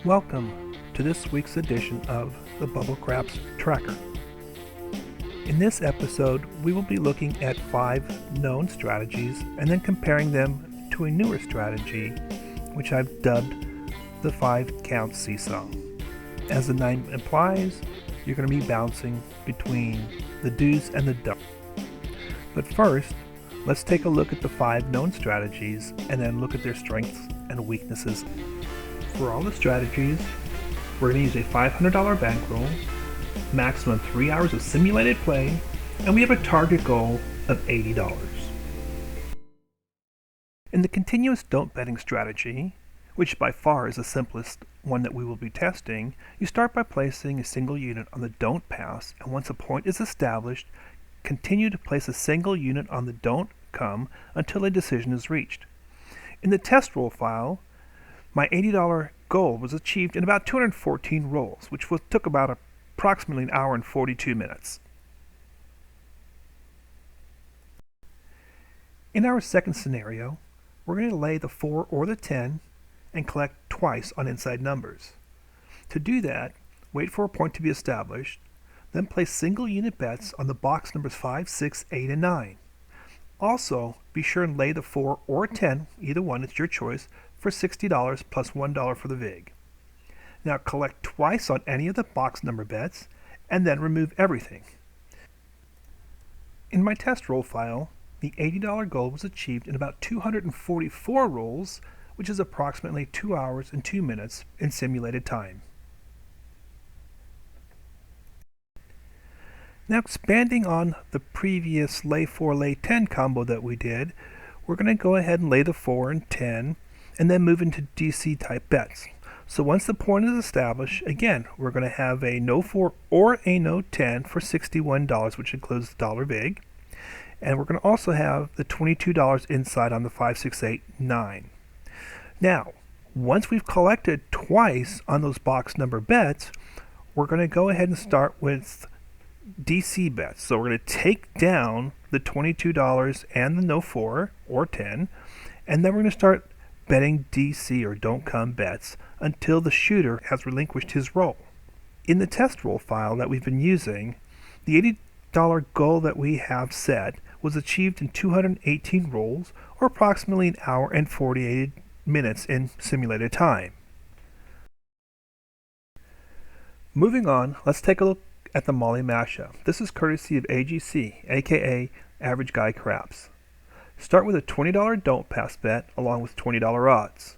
Welcome to this week's edition of the Bubble Craps Tracker. In this episode, we will be looking at 5 known strategies and then comparing them to a newer strategy, which I've dubbed the 5 count seesaw. As the name implies, you're going to be bouncing between the do's and the don'ts. But first, let's take a look at the 5 known strategies and then look at their strengths and weaknesses. For all the strategies, we're going to use a $500 bankroll, maximum 3 hours of simulated play, and we have a target goal of $80. In the continuous don't betting strategy, which by far is the simplest one that we will be testing, you start by placing a single unit on the don't pass, and once a point is established, continue to place a single unit on the don't come until a decision is reached. In the test roll file, my $80 goal was achieved in about 214 rolls, which took about approximately an hour and 42 minutes. In our second scenario, we're going to lay the 4 or the 10 and collect twice on inside numbers. To do that, wait for a point to be established, then place single unit bets on the box numbers 5, 6, 8, and 9. Also, be sure and lay the 4 or 10, either one, it's your choice, for $60 plus $1 for the vig. Now collect twice on any of the box number bets, and then remove everything. In my test roll file, the $80 goal was achieved in about 244 rolls, which is approximately 2 hours and 2 minutes in simulated time. Now expanding on the previous lay 4, lay 10 combo that we did, we're going to go ahead and lay the 4 and 10 and then move into DC type bets. So once the point is established, again, we're going to have a no 4 or a no 10 for $61, which includes the dollar vig. And we're going to also have the $22 inside on the 5, 6, 8, 9. Now, once we've collected twice on those box number bets, we're going to go ahead and start with DC bets. So we're going to take down the $22 and the no 4 or 10, and then we're going to start betting DC or don't come bets until the shooter has relinquished his roll. In the test roll file that we've been using, the $80 goal that we have set was achieved in 218 rolls, or approximately an hour and 48 minutes in simulated time. Moving on, let's take a look at the Molly Mashup. This is courtesy of AGC, aka Average Guy Craps. Start with a $20 don't pass bet along with $20 odds.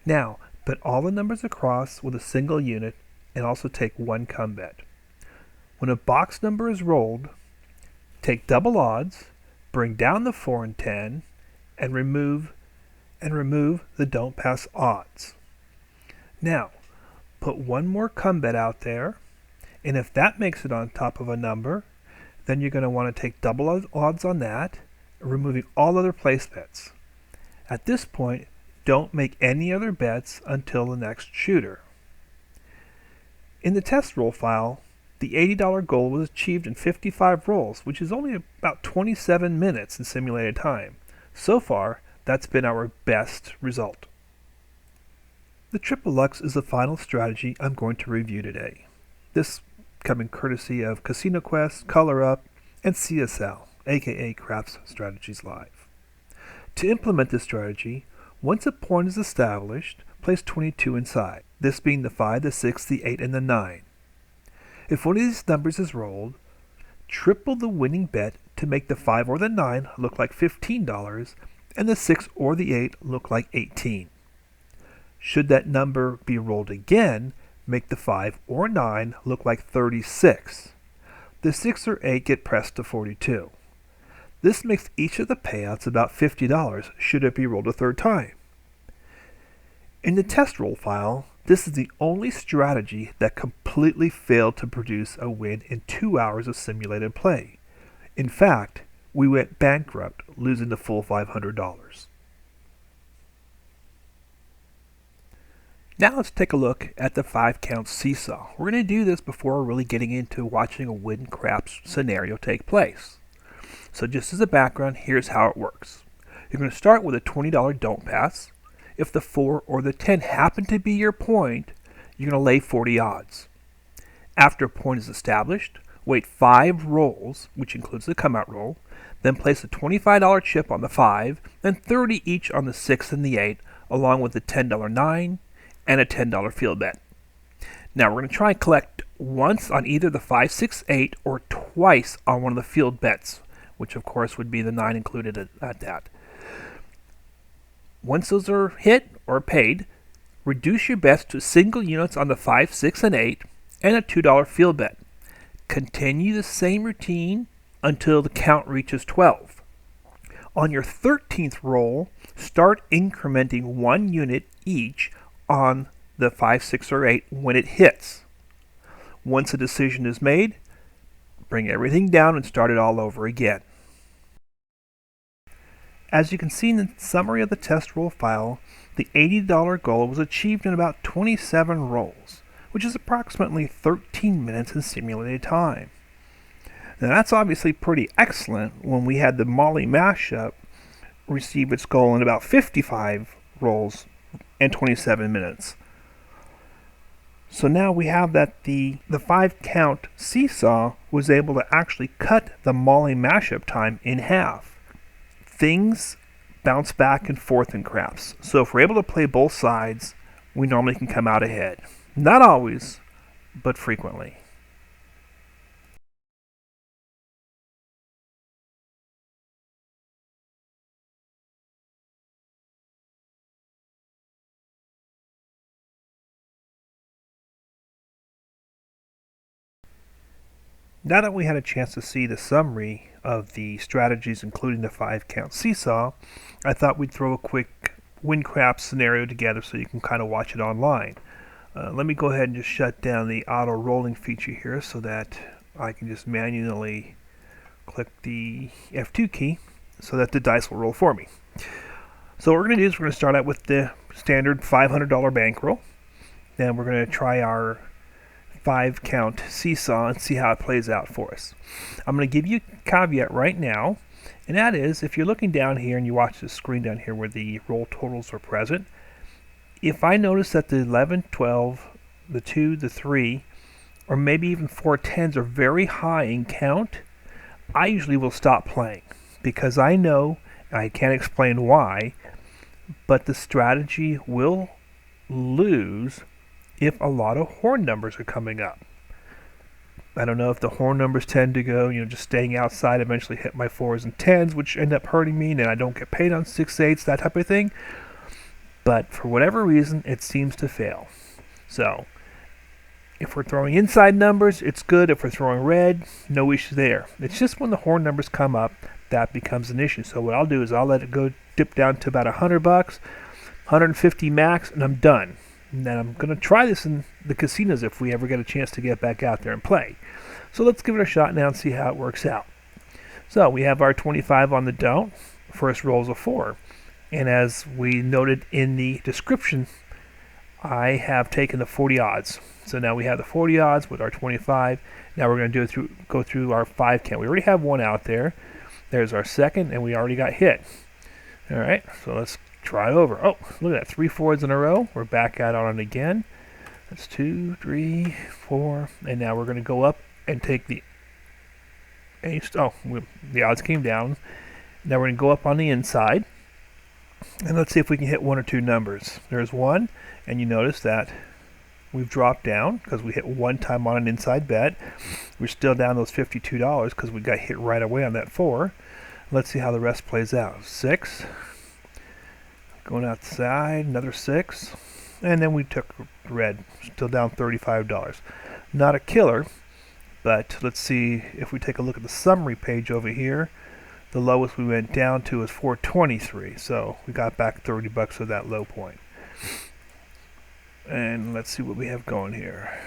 Now, bet all the numbers across with a single unit and also take 1 come bet. When a box number is rolled, take double odds, bring down the 4 and 10, and remove the don't pass odds. Now, put 1 more come bet out there, and if that makes it on top of a number, then you're going to want to take double odds on that, removing all other place bets. At this point, don't make any other bets until the next shooter. In the test roll file, the $80 goal was achieved in 55 rolls, which is only about 27 minutes in simulated time. So far, that's been our best result. The Triple Lux is the final strategy I'm going to review today. This coming courtesy of Casino Quest, Color Up, and CSL, aka Craps Strategies Live. To implement this strategy, once a point is established, place 22 inside, this being the 5, the 6, the 8, and the 9. If one of these numbers is rolled, triple the winning bet to make the 5 or the 9 look like $15 and the 6 or the 8 look like $18. Should that number be rolled again, make the 5 or 9 look like $36. The 6 or 8 get pressed to $42. This makes each of the payouts about $50 should it be rolled a third time. In the test roll file, this is the only strategy that completely failed to produce a win in 2 hours of simulated play. In fact, we went bankrupt, losing the full $500. Now let's take a look at the 5 count seesaw. We're going to do this before really getting into watching a win craps scenario take place. So just as a background, here's how it works. You're going to start with a $20 don't pass. If the 4 or the 10 happen to be your point, you're going to lay 40 odds. After a point is established, wait 5 rolls, which includes the come out roll, then place a $25 chip on the 5 and 30 each on the 6 and the 8, along with a $10 9 and a $10 field bet. Now we're going to try and collect once on either the 5, 6, 8 or twice on one of the field bets, which of course would be the 9 included at that. Once those are hit or paid, reduce your bets to single units on the 5, 6, and 8 and a $2 field bet. Continue the same routine until the count reaches 12. On your 13th roll, start incrementing 1 unit each on the 5, 6, or 8 when it hits. Once a decision is made, bring everything down and start it all over again. As you can see in the summary of the test roll file, the $80 goal was achieved in about 27 rolls, which is approximately 13 minutes in simulated time. Now that's obviously pretty excellent when we had the Molly Mashup receive its goal in about 55 rolls and 27 minutes. So now we have that the 5 count seesaw was able to actually cut the Molly Mashup time in half. Things bounce back and forth in craps. So if we're able to play both sides, we normally can come out ahead. Not always, but frequently. Now that we had a chance to see the summary of the strategies including the 5 count seesaw, I thought we'd throw a quick win craps scenario together so you can kind of watch it online. Let me go ahead and just shut down the auto rolling feature here so that I can just manually click the F2 key so that the dice will roll for me. So what we're going to do is we're going to start out with the standard $500 bankroll. Then we're going to try our 5 count seesaw and see how it plays out for us. I'm going to give you a caveat right now, and that is if you're looking down here and you watch the screen down here where the roll totals are present, if I notice that the 11, 12, the 2, the 3, or maybe even 4 10s are very high in count, I usually will stop playing because I know, I can't explain why, but the strategy will lose if a lot of horn numbers are coming up. I don't know if the horn numbers tend to go, just staying outside, eventually hit my 4s and 10s, which end up hurting me, and I don't get paid on 6, 8s, that type of thing. But for whatever reason, it seems to fail. So, if we're throwing inside numbers, it's good. If we're throwing red, no issue there. It's just when the horn numbers come up, that becomes an issue. So what I'll do is I'll let it go dip down to about $100, 150 max, and I'm done. And then I'm going to try this in the casinos if we ever get a chance to get back out there and play. So let's give it a shot now and see how it works out. So we have our 25 on the don't. First roll's a 4. And as we noted in the description, I have taken the 40 odds. So now we have the 40 odds with our 25. Now we're going to go through our 5 count. We already have one out there. There's our second, and we already got hit. All right, so let's try over. Oh, look at that, 3 4s in a row. We're back out on it again. That's 2, 3, 4, and now we're going to go up and take the ace. Oh, the odds came down. Now we're going to go up on the inside, and let's see if we can hit 1 or 2 numbers. There's 1, and you notice that we've dropped down because we hit 1 time on an inside bet. We're still down those $52 because we got hit right away on that 4. Let's see how the rest plays out. 6. Going outside, another 6. And then we took red, still down $35. Not a killer, but let's see if we take a look at the summary page over here. The lowest we went down to is $423. So we got back $30 of that low point. And let's see what we have going here.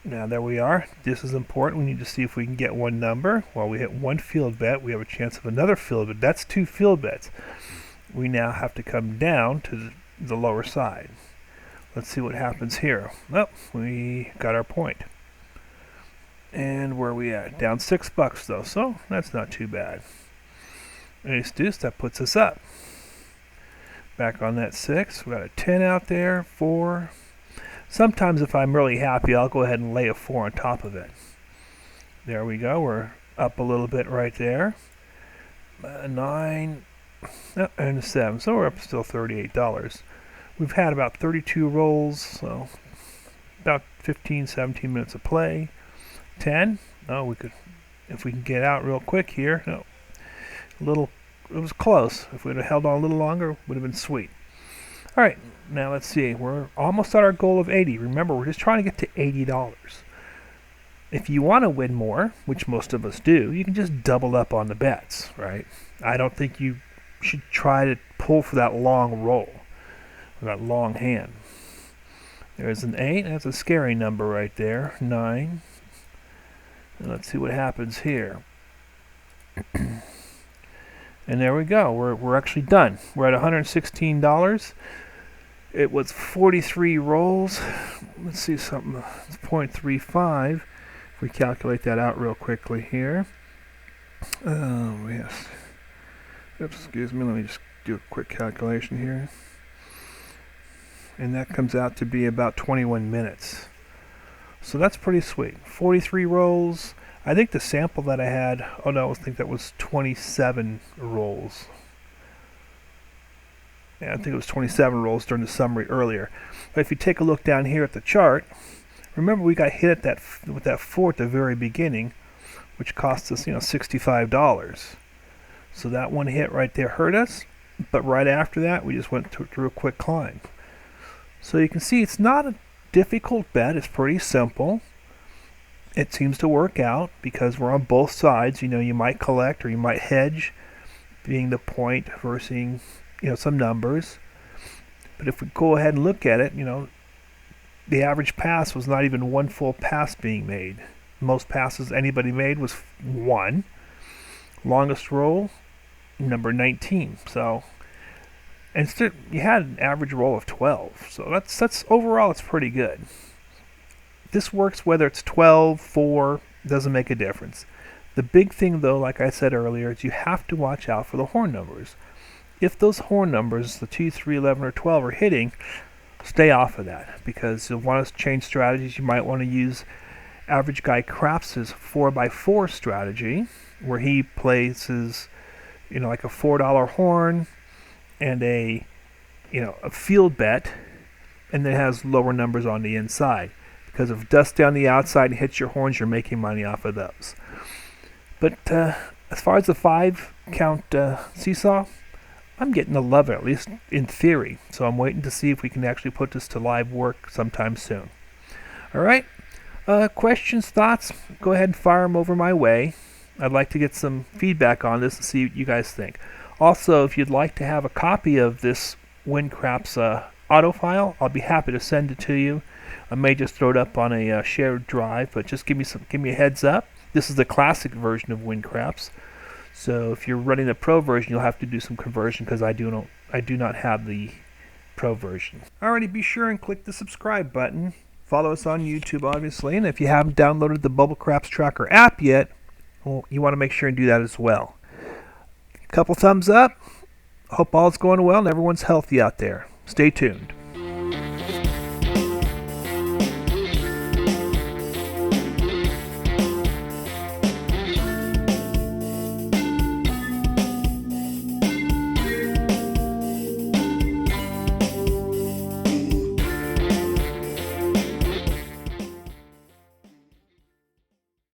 Now there we are. This is important. We need to see if we can get 1 number. Well, we hit 1 field bet. We have a chance of another field bet. That's 2 field bets. We now have to come down to the lower side. Let's see what happens here. Oh, we got our point. And where are we at? Down $6 though, so that's not too bad. Ace deuce, that puts us up. back on that 6. We got a 10 out there, 4. Sometimes if I'm really happy, I'll go ahead and lay a 4 on top of it. There we go. We're up a little bit right there. 9 and a 7. So we're up still $38. We've had about 32 rolls, so about 15, 17 minutes of play. 10. No, we could, if we can get out real quick here. No, it was close. If we'd have held on a little longer, it would have been sweet. All right, now let's see. We're almost at our goal of 80. Remember, we're just trying to get to $80. If you want to win more, which most of us do, you can just double up on the bets, right? I don't think you should try to pull for that long roll, that long hand. There's an 8. That's a scary number right there. 9. And let's see what happens here. And there we go. We're actually done. We're at $116. It was 43 rolls. Let's see something. It's 0.35. If we calculate that out real quickly here. Oh, yes. Oops, excuse me. Let me just do a quick calculation here. And that comes out to be about 21 minutes. So that's pretty sweet. 43 rolls. I think the sample that I had, oh no, I think that was 27 rolls. Yeah, I think it was 27 rolls during the summary earlier. But if you take a look down here at the chart, remember we got hit at with that 4 at the very beginning, which cost us, $65. So that one hit right there hurt us, but right after that we just went through a quick climb. So you can see it's not a difficult bet. It's pretty simple. It seems to work out because we're on both sides. You might collect or you might hedge, being the point versus some numbers. But if we go ahead and look at it, the average pass was not even one full pass being made. Most passes anybody made was 1. Longest roll, number 19. So, and still, you had an average roll of 12. So that's overall, it's pretty good. This works whether it's 12, 4, doesn't make a difference. The big thing, though, like I said earlier, is you have to watch out for the horn numbers. If those horn numbers, the 2, 3, 11, or 12, are hitting, stay off of that because you'll want to change strategies. You might want to use Average Guy Craps' 4x4 strategy, where he places, like a $4 horn and a field bet, and then has lower numbers on the inside. Because if dust down the outside and hits your horns, you're making money off of those. But as far as the 5-count seesaw, I'm getting to love it, at least in theory. So I'm waiting to see if we can actually put this to live work sometime soon. All right. Questions, thoughts? Go ahead and fire them over my way. I'd like to get some feedback on this and see what you guys think. Also, if you'd like to have a copy of this WinCraps auto file, I'll be happy to send it to you. I may just throw it up on a shared drive, but just give me a heads up. This is the classic version of WinCraps. So if you're running the pro version, you'll have to do some conversion because I do not have the pro version. Alrighty, be sure and click the subscribe button. Follow us on YouTube, obviously, and if you haven't downloaded the Bubble Craps Tracker app yet, well, you want to make sure and do that as well. Couple thumbs up. Hope all's going well and everyone's healthy out there. Stay tuned.